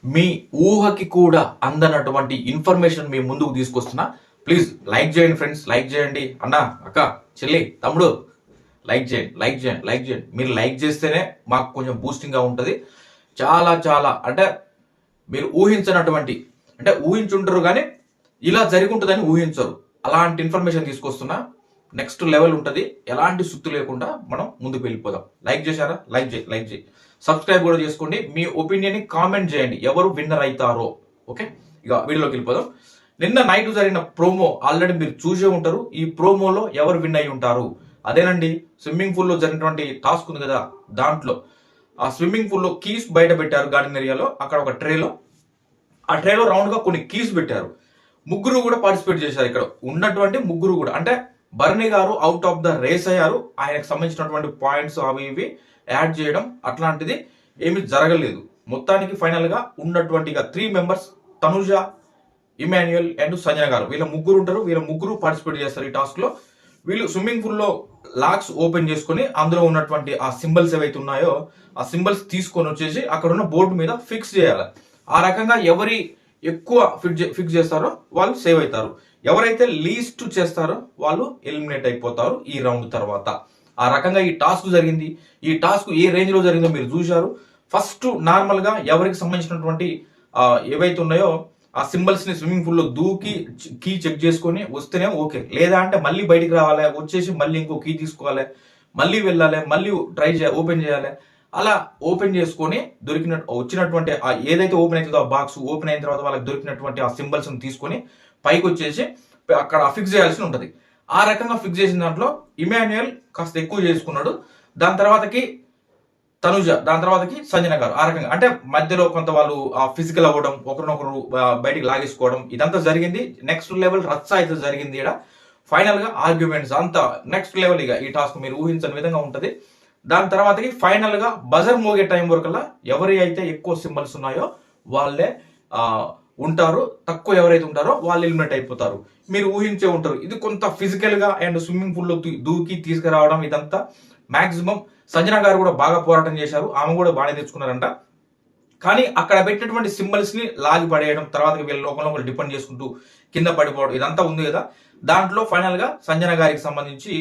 మీ ఊహకి కూడా అందనటువంటి ఇన్ఫర్మేషన్ మీ ముందుకు తీసుకొస్తున్నా. Please like చేయండి ఫ్రెండ్స్, లైక్ చేయండి. అన్న, అక్క, చెల్లి, తమ్ముడు, లైక్ చేయండి, లైక్ చేయండి, లైక్ చేయండి. మీరు లైక్ చేస్తేనే మాకు కొంచెం బూస్టింగ్గా ఉంటుంది. చాలా చాలా అంటే మీరు ఊహించినటువంటి, అంటే ఊహించుంటారు కానీ ఇలా జరిగి ఉంటుందని ఊహించరు. అలాంటి ఇన్ఫర్మేషన్ తీసుకొస్తున్నా. నెక్స్ట్ లెవెల్ ఉంటుంది. ఎలాంటి సుత్తు లేకుండా మనం ముందుకు వెళ్ళిపోదాం. లైక్ చేశారా? లైక్ చేయి, లైక్ చేయి. సబ్స్క్రైబ్ కూడా చేసుకోండి. మీ ఒపీనియన్ని కామెంట్ చేయండి, ఎవరు విన్నర్ అవుతారో. ఓకే, ఇక వీడియోలోకి వెళ్ళిపోదాం. నిన్న నైట్ జరిగిన ప్రోమో ఆల్రెడీ మీరు చూసే ఉంటారు. ఈ ప్రోమోలో ఎవరు విన్ అయి ఉంటారు? అదేనండి, స్విమ్మింగ్ పూల్లో జరిగినటువంటి టాస్క్ ఉంది కదా, దాంట్లో ఆ స్విమ్మింగ్ పూల్లో కీస్ బయట పెట్టారు గార్డెన్ ఏరియాలో. అక్కడ ఒక ట్రేలో, ఆ ట్రేలో రౌండ్ గా కొన్ని కీస్ పెట్టారు. ముగ్గురు కూడా పార్టిసిపేట్ చేశారు. ఇక్కడ ఉన్నటువంటి ముగ్గురు కూడా, అంటే బర్నీ గారు అవుట్ ఆఫ్ ద రేస్ అయ్యారు. ఆయనకు సంబంధించినటువంటి పాయింట్స్ అవి ఇవి యాడ్ చేయడం అట్లాంటిది ఏమి జరగలేదు. మొత్తానికి ఫైనల్ గా ఉన్నటువంటి 3 మెంబర్స్, తనుజ, ఇమాన్యుయల్ అండ్ సంజన గారు, వీళ్ళ ముగ్గురు ఉంటారు. వీళ్ళ ముగ్గురు పార్టిసిపేట్ చేస్తారు ఈ టాస్క్ లో. వీళ్ళు స్విమ్మింగ్ పూల్ లో లాక్స్ ఓపెన్ చేసుకుని అందులో ఉన్నటువంటి ఆ సింబల్స్ ఏవైతే ఉన్నాయో ఆ సింబల్స్ తీసుకొని వచ్చేసి అక్కడ ఉన్న బోర్డు మీద ఫిక్స్ చేయాలి. ఆ రకంగా ఎవరి ఎక్కువ ఫిక్స్ చేస్తారో వాళ్ళు సేవ్ అవుతారు. ఎవరైతే లీస్ట్ చేస్తారో వాళ్ళు ఎలిమినేట్ అయిపోతారు ఈ రౌండ్ తర్వాత. ఆ రకంగా ఈ టాస్క్ జరిగింది. ఈ టాస్క్ ఏ రేంజ్ లో జరిగిందో మీరు చూశారు. ఫస్ట్ నార్మల్ గా ఎవరికి సంబంధించినటువంటి ఏవైతే ఉన్నాయో ఆ సింబల్స్ ని స్విమ్మింగ్ పూల్ లో దూకి కీ చెక్ చేసుకొని వస్తేనే ఓకే. లేదా అంటే మళ్ళీ బయటికి రావాలి, వచ్చేసి మళ్ళీ ఇంకో కీ తీసుకోవాలి, మళ్ళీ వెళ్ళాలి, మళ్ళీ ఓపెన్ చేయాలి. అలా ఓపెన్ చేసుకొని వచ్చినటువంటి ఏదైతే ఓపెన్ అవుతుందో ఆ బాక్స్ ఓపెన్ అయిన తర్వాత వాళ్ళకి దొరికినటువంటి ఆ సింబల్స్ తీసుకొని పైకి వచ్చేసి అక్కడ ఫిక్స్ చేయాల్సి ఉంటుంది. ఆ రకంగా ఫిక్స్ చేసిన దాంట్లో ఇమాన్యుయల్ కాస్త ఎక్కువ చేసుకున్నాడు. దాని తర్వాతకి తనుజ, దాని తర్వాతకి సంజన గారు. ఆ రకంగా అంటే మధ్యలో కొంత వాళ్ళు ఫిజికల్ అవ్వడం, ఒకరినొకరు బయటికి లాగేసుకోవడం, ఇదంతా జరిగింది. నెక్స్ట్ లెవెల్ రచ్చ అయితే జరిగింది. ఇక్కడ ఫైనల్ గా ఆర్గ్యుమెంట్స్ అంతా నెక్స్ట్ లెవెల్. ఇక ఈ టాస్క్ మీరు ఊహించని విధంగా ఉంటది. దాని తర్వాతకి ఫైనల్ గా బజర్ మోగే టైం వరకల్లా ఎవరి అయితే ఎక్కువ సింబల్స్ ఉన్నాయో వాళ్ళే ఉంటారు. తక్కువ ఎవరైతే ఉంటారో వాళ్ళు ఎలిమినేట్ అయిపోతారు. మీరు ఊహించే ఉంటారు. ఇది కొంత ఫిజికల్ గా అండ్ స్విమ్మింగ్ పూల్ లో దూకి తీసుకురావడం, ఇదంతా మాక్సిమం సంజన గారు కూడా బాగా పోరాటం చేశారు. ఆమె కూడా బాగానే తెచ్చుకున్నారంట. కానీ అక్కడ పెట్టినటువంటి సింబల్స్ ని లాగి పడేయడం, తర్వాత వీళ్ళ లోకంలో ఒకరు డిపెండ్ చేసుకుంటూ కింద పడిపోవడం, ఇదంతా ఉంది కదా. దాంట్లో ఫైనల్ గా సంజన గారికి సంబంధించి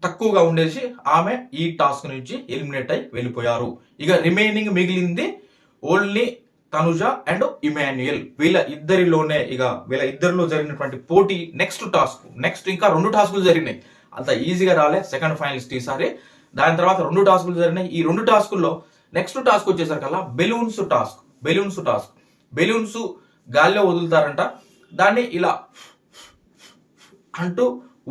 తక్కువగా ఉండేసి ఆమె ఈ టాస్క్ నుంచి ఎలిమినేట్ అయి వెళ్ళిపోయారు. ఇక రిమైనింగ్ మిగిలింది ఓన్లీ తనుజ అండ్ ఇమాన్యుయల్. వీళ్ళ ఇద్దరిలో జరిగినటువంటి పోటీ నెక్స్ట్ టాస్క్. నెక్స్ట్ ఇంకా 2 టాస్కులు జరిగినాయి. అంత ఈజీగా రాలే సెకండ్ ఫైనలిస్ట్ ఈసారి. దాని తర్వాత 2 టాస్కులు జరిగినాయి. ఈ 2 టాస్కుల్లో నెక్స్ట్ టాస్క్ వచ్చేసరికల్లా బెలూన్స్ టాస్క్. బెలూన్స్ గాల్లో వదులుతారంట. దాన్ని ఇలా అంటూ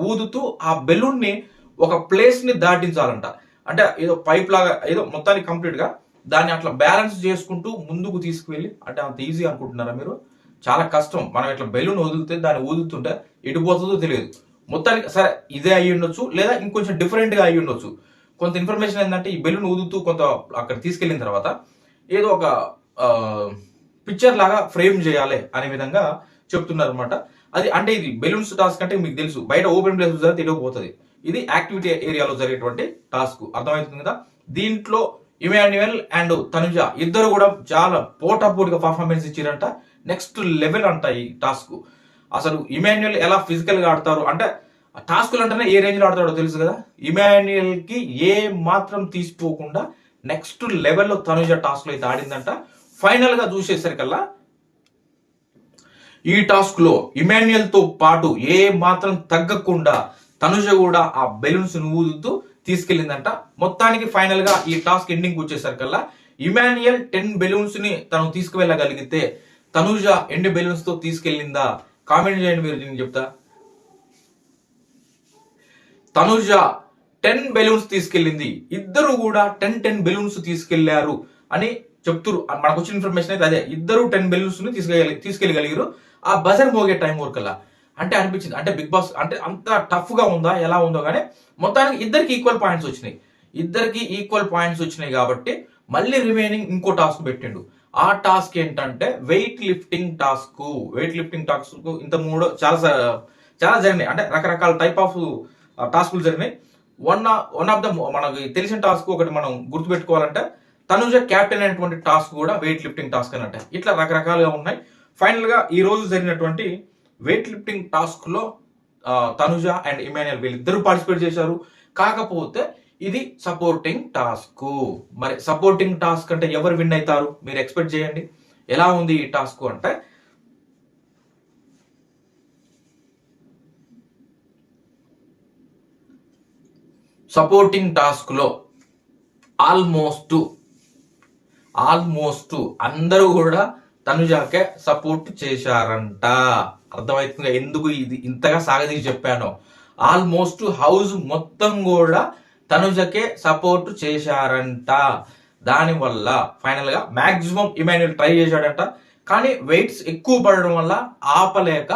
ఊదుతూ ఆ బెలూన్ ని ఒక ప్లేస్ ని దాటించాలంట. అంటే ఏదో పైప్ లాగా ఏదో మొత్తానికి కంప్లీట్ గా దాన్ని అట్లా బ్యాలెన్స్ చేసుకుంటూ ముందుకు తీసుకువెళ్ళి, అంటే అంత ఈజీ అనుకుంటున్నారా మీరు? చాలా కష్టం. మనం ఇట్లా బెలూన్ వదిలితే దాన్ని ఊదుతుంటే ఎడిపోతుందో తెలియదు. మొత్తానికి సరే ఇదే అయ్యి ఉండొచ్చు, లేదా ఇంకొంచెం డిఫరెంట్ గా అయ్యి ఉండొచ్చు. కొంత ఇన్ఫర్మేషన్ ఏంటంటే ఈ బెలూన్ ఊదుతూ కొంత అక్కడ తీసుకెళ్లిన తర్వాత ఏదో ఒక పిక్చర్ లాగా ఫ్రేమ్ చేయాలి అనే విధంగా చెప్తున్నారు అనమాట. అది అంటే ఇది బెలూన్స్ టాస్క్ అంటే మీకు తెలుసు, బయట ఓపెన్ ప్లేస్ జరిగితే తెలియకపోతుంది. ఇది యాక్టివిటీ ఏరియాలో జరిగేటువంటి టాస్క్, అర్థమవుతుంది కదా. దీంట్లో ఇమాన్యుయల్ అండ్ తనుజ ఇద్దరు కూడా చాలా పోటాపోటీగా పర్ఫార్మెన్స్ ఇచ్చారంట. నెక్స్ట్ లెవెల్ అంట ఈ టాస్క్. అసలు ఇమాన్యుయల్ ఎలా ఫిజికల్ గా ఆడతారు అంటే, టాస్కులు అంటేనే ఏ రేంజ్ లో ఆడతాడో తెలుసు కదా. ఇమాన్యుయల్ కి ఏ మాత్రం తీసిపోకుండా నెక్స్ట్ లెవెల్లో తనుజ టాస్క్ లో అయితే ఆడిందంట. ఫైనల్ గా చూసేసరికల్లా ఈ టాస్క్ లో ఇమాన్యుయల్ తో పాటు ఏ మాత్రం తగ్గకుండా తనుజ కూడా ఆ బెలూన్స్ ఊదుతూ తీసుకెళ్లిందంట. మొత్తానికి ఫైనల్ గా ఈ టాస్క్ ఎండింగ్ వచ్చేసరికల్లా ఇమాన్యుయల్ 10 బెలూన్స్ ని తను తీసుకువెళ్ళగలిగితే తనుజ ఎన్ని బెలూన్స్ తో తీసుకెళ్లిందా కామెంట్ చేయండి. మీరు నేను చెప్తా. తనుజ 10 బెలూన్స్ తీసుకెళ్లింది. ఇద్దరు కూడా 10 బెలూన్స్ తీసుకెళ్లారు అని చెప్తున్నారు. మనకు వచ్చిన ఇన్ఫర్మేషన్ అయితే అదే. ఇద్దరు 10 బెలూన్స్ ని తీసుకెళ్ళగలిగారు ఆ బజర్ మోగే టైం వరకల్లా. అంటే అనిపించింది, అంటే బిగ్ బాస్ అంటే అంత టఫ్ గా ఉందా ఎలా ఉందో కానీ మొత్తానికి ఇద్దరికి ఈక్వల్ పాయింట్స్ వచ్చినాయి కాబట్టి మళ్ళీ రిమైనింగ్ ఇంకో టాస్క్ పెట్టిండు. ఆ టాస్క్ ఏంటంటే వెయిట్ లిఫ్టింగ్ టాస్క్. ఇంత చాలా జరిగినాయి. అంటే రకరకాల టైప్ ఆఫ్ టాస్కులు జరిగినాయి. వన్ ఆఫ్ ద మనకి తెలిసిన టాస్క్ ఒకటి మనం గుర్తుపెట్టుకోవాలంటే, తనుజ క్యాప్టెన్ అయినటువంటి టాస్క్ కూడా వెయిట్ లిఫ్టింగ్ టాస్క్ అన్నట్టు. ఇట్లా రకరకాలుగా ఉన్నాయి. ఫైనల్ గా ఈ రోజు జరిగినటువంటి వెయిట్ లిఫ్టింగ్ టాస్క్ లో తనుజ అండ్ ఇమాన్యుయల్ వీళ్ళిద్దరూ పార్టిసిపేట్ చేశారు. కాకపోతే ఇది సపోర్టింగ్ టాస్క్. మరి సపోర్టింగ్ టాస్క్ అంటే ఎవరు విన్ అవుతారు మీరు ఎక్స్పెక్ట్ చేయండి. ఎలా ఉంది ఈ టాస్క్ అంటే, సపోర్టింగ్ టాస్క్ లో ఆల్మోస్ట్ అందరూ కూడా తనుజాకే సపోర్ట్ చేశారంట. అర్థమవుతుందిగా ఎందుకు ఇది ఇంతగా సాగదీసి చెప్పాను. ఆల్మోస్ట్ హౌస్ మొత్తం కూడా తనుజకే సపోర్ట్ చేశారంట. దానివల్ల ఫైనల్ గా మాక్సిమం ఇమాన్యుయల్ ట్రై చేశాడంట. కానీ వెయిట్స్ ఎక్కువ పడడం వల్ల ఆపలేక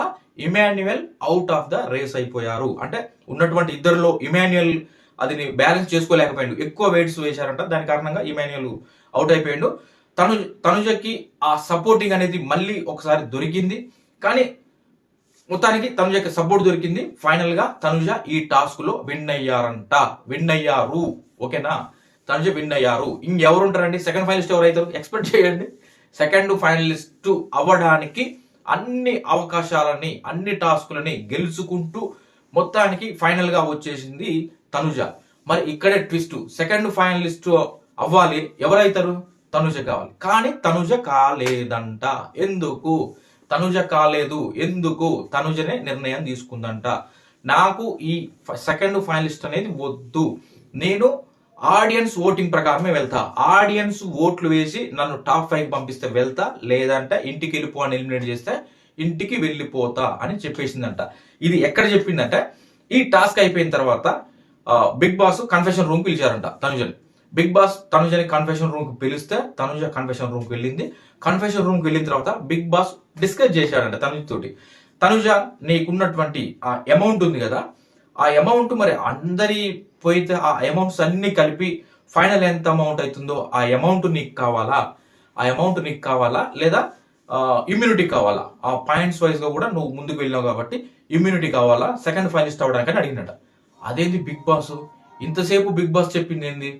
Emmanuel out of the race అయిపోయారు. అంటే ఉన్నటువంటి ఇద్దరిలో ఇమాన్యుయల్ అది బ్యాలెన్స్ చేసుకోలేకపోయాడు. ఎక్కువ వెయిట్స్ వేశారంట. దాని కారణంగా ఇమాన్యుయల్ అవుట్ అయిపోయాడు. తనుజకి ఆ సపోర్టింగ్ అనేది మళ్ళీ ఒకసారి దొరికింది. కానీ మొత్తానికి తనుజకి సపోర్ట్ దొరికింది. ఫైనల్ గా తనుజ ఈ టాస్క్ లో విన్ అయ్యారు. ఓకేనా, తనుజ విన్ అయ్యారు. ఇంకెవరు ఉంటారండి సెకండ్ ఫైనలిస్ట్? ఎవరైతారు ఎక్స్పెక్ట్ చేయండి. సెకండ్ ఫైనలిస్ట్ అవ్వడానికి అన్ని అవకాశాలని అన్ని టాస్కులని గెలుచుకుంటూ మొత్తానికి ఫైనల్ గా వచ్చేసింది తనుజ. మరి ఇక్కడే ట్విస్ట్, సెకండ్ ఫైనలిస్ట్ అవ్వాలి ఎవరైతారు? తనుజ కావాలి. కానీ తనుజ కాలేదంట. ఎందుకు తనుజ కాలేదు? ఎందుకు? తనుజనే నిర్ణయం తీసుకుందంట. నాకు ఈ సెకండ్ ఫైనలిస్ట్ అనేది వద్దు, నేను ఆడియన్స్ ఓటింగ్ ప్రకారమే వెళ్తా. ఆడియన్స్ ఓట్లు వేసి నన్ను టాప్ 5 పంపిస్తే వెళ్తా, లేదంటే ఇంటికి వెళ్ళిపో అని ఎలిమినేట్ చేస్తే ఇంటికి వెళ్ళిపోతా అని చెప్పేసిందంట. ఇది ఎక్కడ చెప్పిందంటే, ఈ టాస్క్ అయిపోయిన తర్వాత బిగ్ బాస్ కన్ఫెషన్ రూమ్ పిలిచారంట తనుజని. బిగ్ బాస్ తనుజని కన్ఫెషన్ రూమ్ కి పిలిస్తే తనుజ కన్ఫెషన్ రూమ్ కి వెళ్ళింది. కన్ఫెషన్ రూమ్ కి వెళ్ళిన తర్వాత బిగ్ బాస్ డిస్కస్ చేశాడంట తనుజ తోటి. తనుజ, నీకున్నటువంటి ఆ అమౌంట్ ఉంది కదా, ఆ అమౌంట్ మరి అందరి పోయితే ఆ అమౌంట్స్ అన్ని కలిపి ఫైనల్ ఎంత అమౌంట్ అవుతుందో ఆ అమౌంట్ నీకు కావాలా లేదా ఇమ్యూనిటీ కావాలా? ఆ పాయింట్స్ వైజ్ గా కూడా నువ్వు ముందుకు వెళ్ళినావు కాబట్టి ఇమ్యూనిటీ కావాలా సెకండ్ ఫైనలిస్ట్ అవ్వడానికి అని అడిగినట. అదేంది బిగ్ బాస్ ఇంతసేపు బిగ్ బాస్ చెప్పింది ఏంది?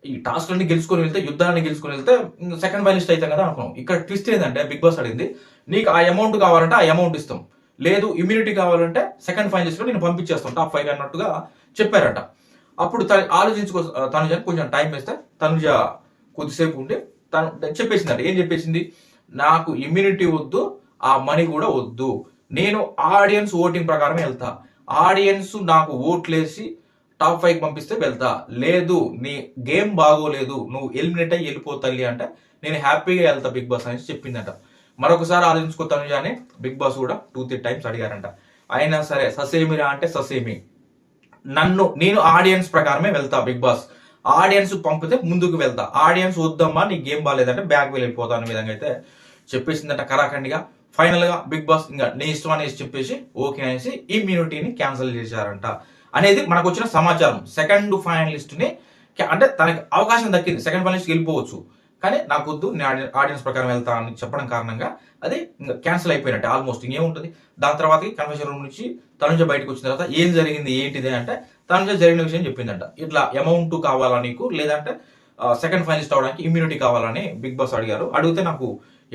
ఈ టాస్క్ అన్ని గెలుచుకొని వెళ్తే, యుద్ధాన్ని గెలుచుకొని వెళ్తే సెకండ్ ఫైనలిస్ట్ అవుతాం కదా అనుకున్నాం. ఇక్కడ ట్విస్ట్ ఏంటంటే, బిగ్ బాస్ అడిగింది నీకు ఆ అమౌంట్ కావాలంటే ఆ అమౌంట్ ఇస్తాం, లేదు ఇమ్యూనిటీ కావాలంటే సెకండ్ ఫైనలిస్ట్ లో నేను పంపించేస్తాం టాప్ 5 అన్నట్టుగా చెప్పారట. అప్పుడు ఆలోచించుకో తనుజ కొంచెం టైం వేస్తే తనుజ కొద్దిసేపు ఉండి తను చెప్పేసిందంట. ఏం చెప్పేసింది? నాకు ఇమ్యూనిటీ వద్దు, ఆ మనీ కూడా వద్దు, నేను ఆడియన్స్ ఓటింగ్ ప్రకారం వెళ్తా. ఆడియన్స్ నాకు ఓట్లేసి టాప్ 5 పంపిస్తే వెళ్తా, లేదు నీ గేమ్ బాగోలేదు నువ్వు ఎలిమినేట్ అయ్యి వెళ్ళిపోతాలి అంటే నేను హ్యాపీగా వెళ్తా బిగ్ బాస్ అని చెప్పిందట. మరొకసారి ఆలోచించుకోతాను అని బిగ్ బాస్ కూడా 2-3 టైమ్స్ అడిగారంట. అయినా సరే ససేమిరా అంటే ససేమి, నేను ఆడియన్స్ ప్రకారమే వెళ్తా బిగ్ బాస్, ఆడియన్స్ పంపితే ముందుకు వెళ్తా, ఆడియన్స్ వద్దమ్మా నీ గేమ్ బాగాలేదంటే బ్యాక్ వెళ్ళిపోతా అనే విధంగా అయితే చెప్పేసిందంట కరాఖండిగా. ఫైనల్ గా బిగ్ బాస్ ఇంకా నీ ఇష్టం అనేసి చెప్పేసి ఓకే అనేసి ఇమ్యూనిటీని క్యాన్సిల్ చేశారంట అనేది మనకు వచ్చిన సమాచారం. సెకండ్ ఫైనలిస్ట్ ని అంటే తనకి అవకాశం దక్కింది, సెకండ్ ఫైనలిస్ట్ వెళ్ళిపోవచ్చు, కానీ నాకు వద్దు నేను ఆడియన్స్ ప్రకారం వెళ్తా అని చెప్పడం కారణంగా అది క్యాన్సిల్ అయిపోయినట్టే ఆల్మోస్ట్. ఇంకేముంటుంది దాని తర్వాత కన్ఫెషన్ రూమ్ నుంచి తనుజ బయటకు వచ్చిన తర్వాత ఏం జరిగింది ఏంటిది అంటే, తనుజ జరిగిన విషయం చెప్పిందంట. ఇట్లా అమౌంట్ కావాలా నీకు, లేదంటే సెకండ్ ఫైనలిస్ట్ అవడానికి ఇమ్యూనిటీ కావాలని బిగ్ బాస్ అడిగారు. అడిగితే నాకు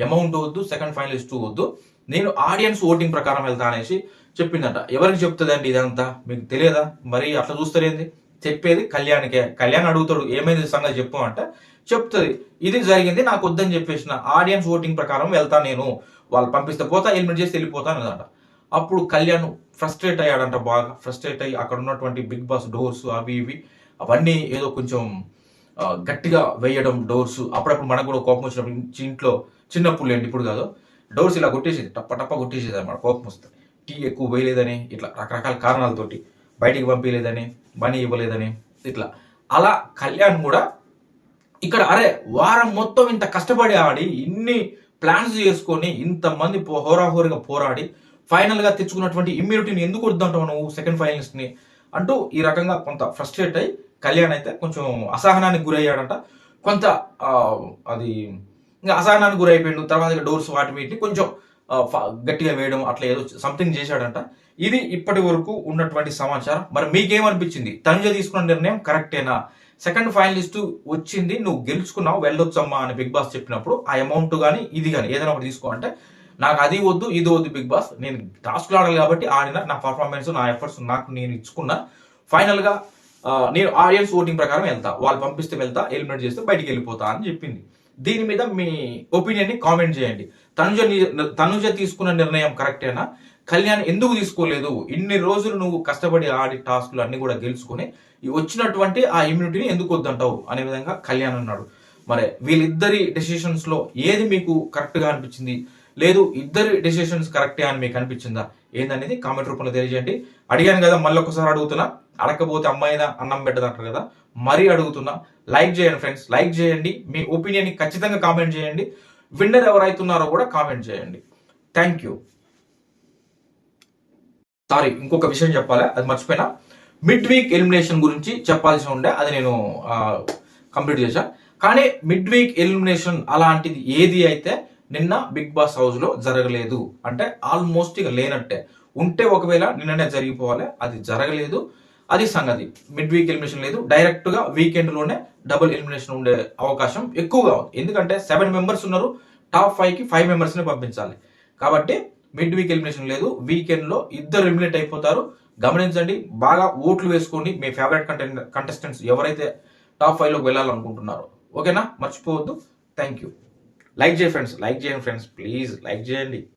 అమౌంట్ వద్దు, సెకండ్ ఫైనలిస్ట్ వద్దు, నేను ఆడియన్స్ ఓటింగ్ ప్రకారం వెళ్తా అనేసి చెప్పిందంట. ఎవరికి చెప్తుందండి ఇదంతా? మీకు తెలియదా? మరి అట్లా చూస్తారేంది? చెప్పేది కళ్యాణ్కే. కళ్యాణ్ అడుగుతాడు ఏమైంది సంగతి చెప్పు అంటే చెప్తుంది, ఇది జరిగింది నాకు వద్దని చెప్పేసిన, ఆడియన్స్ ఓటింగ్ ప్రకారం వెళ్తా, నేను వాళ్ళు పంపిస్తే పోతా, ఎలిమినేట్ చేసి వెళ్ళిపోతాను అన్నమాట. అప్పుడు కళ్యాణ్ ఫ్రస్ట్రేట్ అయ్యాడంట, బాగా ఫ్రస్ట్రేట్ అయ్యి అక్కడ ఉన్నటువంటి బిగ్ బాస్ డోర్స్ అవి ఇవి అవన్నీ ఏదో కొంచెం గట్టిగా వేయడం డోర్స్. అప్పుడప్పుడు మనకు కూడా కోపం వచ్చినప్పుడు ఇంట్లో చిన్నప్పుడు లేండి, ఇప్పుడు కాదు, డోర్స్ ఇలా కొట్టేసేది, టప్ప కొట్టేసేది అన్నమాట కోపం వస్తే. టీ ఎక్కువ వేయలేదని, ఇట్లా రకరకాల కారణాలతోటి బయటికి పంపించలేదని, మనీ ఇవ్వలేదని, ఇట్లా అలా కళ్యాణ్ కూడా ఇక్కడ అరే వారం మొత్తం ఇంత కష్టపడి ఆడి ఇన్ని ప్లాన్స్ చేసుకొని ఇంతమంది హోరాహోరీగా పోరాడి ఫైనల్ గా తెచ్చుకున్నటువంటి ఇమ్యూనిటీని ఎందుకు వద్దంటావు నువ్వు సెకండ్ ఫైనలిస్ట్ ని అంటూ ఈ రకంగా కొంత ఫ్రస్ట్రేట్ అయ్యి కళ్యాణ్ అయితే కొంచెం అసహనానికి గురయ్యాడంట. కొంత అది ఇంకా అసహనానికి గురైపోయాడు. తర్వాత డోర్స్ వాటి వీటిని కొంచెం గట్టిగా వేయడం అట్లా ఏదో సంథింగ్ చేశాడంట. ఇది ఇప్పటి వరకు ఉన్నటువంటి సమాచారం. మరి మీకేమనిపించింది? తనుజ తీసుకున్న నిర్ణయం కరెక్టేనా? సెకండ్ ఫైనలిస్ట్ వచ్చింది, నువ్వు గెలుచుకున్నావు, వెళ్ళొచ్చమ్మా అని బిగ్ బాస్ చెప్పినప్పుడు ఆ అమౌంట్ కానీ ఇది కానీ ఏదైనా ఒకటి తీసుకో అంటే, నాకు అది వద్దు ఇది వద్దు బిగ్ బాస్, నేను టాస్క్లు ఆడాలి కాబట్టి ఆడిన, నా పర్ఫార్మెన్స్ నా ఎఫర్ట్స్ నాకు నేను ఇచ్చుకున్నా, ఫైనల్గా నేను ఆడియన్స్ ఓటింగ్ ప్రకారం వెళ్తా, వాళ్ళు పంపిస్తే వెళ్తా, ఎలిమినేట్ చేస్తే బయటికి వెళ్ళిపోతా అని చెప్పింది. దీని మీద మీ ఒపీనియన్ని కామెంట్ చేయండి. తనుజ తీసుకున్న నిర్ణయం కరెక్టేనా? కళ్యాణ్ ఎందుకు తీసుకోలేదు? ఇన్ని రోజులు నువ్వు కష్టపడి ఆడి టాస్క్లు అన్ని కూడా గెలుచుకుని వచ్చినటువంటి ఆ ఇమ్యూనిటీని ఎందుకు వద్దంటావు అనే విధంగా కళ్యాణ్ అన్నాడు. మరి వీళ్ళిద్దరి డెసిషన్స్ లో ఏది మీకు కరెక్ట్ గా అనిపించింది? లేదు ఇద్దరి డెసిషన్స్ కరెక్టే అని మీకు అనిపించిందా? ఏందనేది కామెంట్ రూపంలో తెలియజేయండి. అడిగాను కదా, మళ్ళీ ఒకసారి అడుగుతున్నా, అడగకపోతే అమ్మాయిదా అన్నం పెట్టదంటారు కదా, మరీ అడుగుతున్నా. లైక్ చేయండి ఫ్రెండ్స్, లైక్ చేయండి. మీ ఒపీనియన్ ఖచ్చితంగా కామెంట్ చేయండి. విన్నర్ ఎవరైతున్నారో కూడా కామెంట్ చేయండి. Thank you. సారీ, ఇంకొక విషయం చెప్పాలి, అది మర్చిపోయినా. మిడ్ వీక్ ఎలిమినేషన్ గురించి చెప్పాల్సి ఉండే, అది నేను కంప్లీట్ చేశా. కానీ మిడ్ వీక్ ఎలిమినేషన్ అలాంటిది ఏది అయితే నిన్న బిగ్ బాస్ హౌస్ లో జరగలేదు. అంటే ఆల్మోస్ట్ ఇక లేనట్టే. ఉంటే ఒకవేళ నిన్ననే జరిగిపోవాలి, అది జరగలేదు. అది సంగతి. మిడ్ వీక్ ఎలిమినేషన్ లేదు, డైరెక్ట్ గా వీకెండ్ లోనే డబుల్ ఎలిమినేషన్ ఉండే అవకాశం ఎక్కువగా ఉంది. ఎందుకంటే 7 మెంబర్స్ ఉన్నారు, టాప్ 5 కి 5 మెంబర్స్ ని పంపించాలి. కాబట్టి మిడ్ వీక్ ఎలిమినేషన్ లేదు, వీకెండ్ లో ఇద్దరు ఎలిమినేట్ అయిపోతారు. గమనించండి, బాగా ఓట్లు వేసుకోండి. మీ ఫేవరెట్ కంటెస్టెంట్స్ ఎవరైతే టాప్ 5 లోకి వెళ్ళాలనుకుంటున్నారో. ఓకేనా? మర్చిపోవద్దు. Thank you. లైక్ చేయండి ఫ్రెండ్స్, లైక్ చేయండి ఫ్రెండ్స్, ప్లీజ్ లైక్ చేయండి.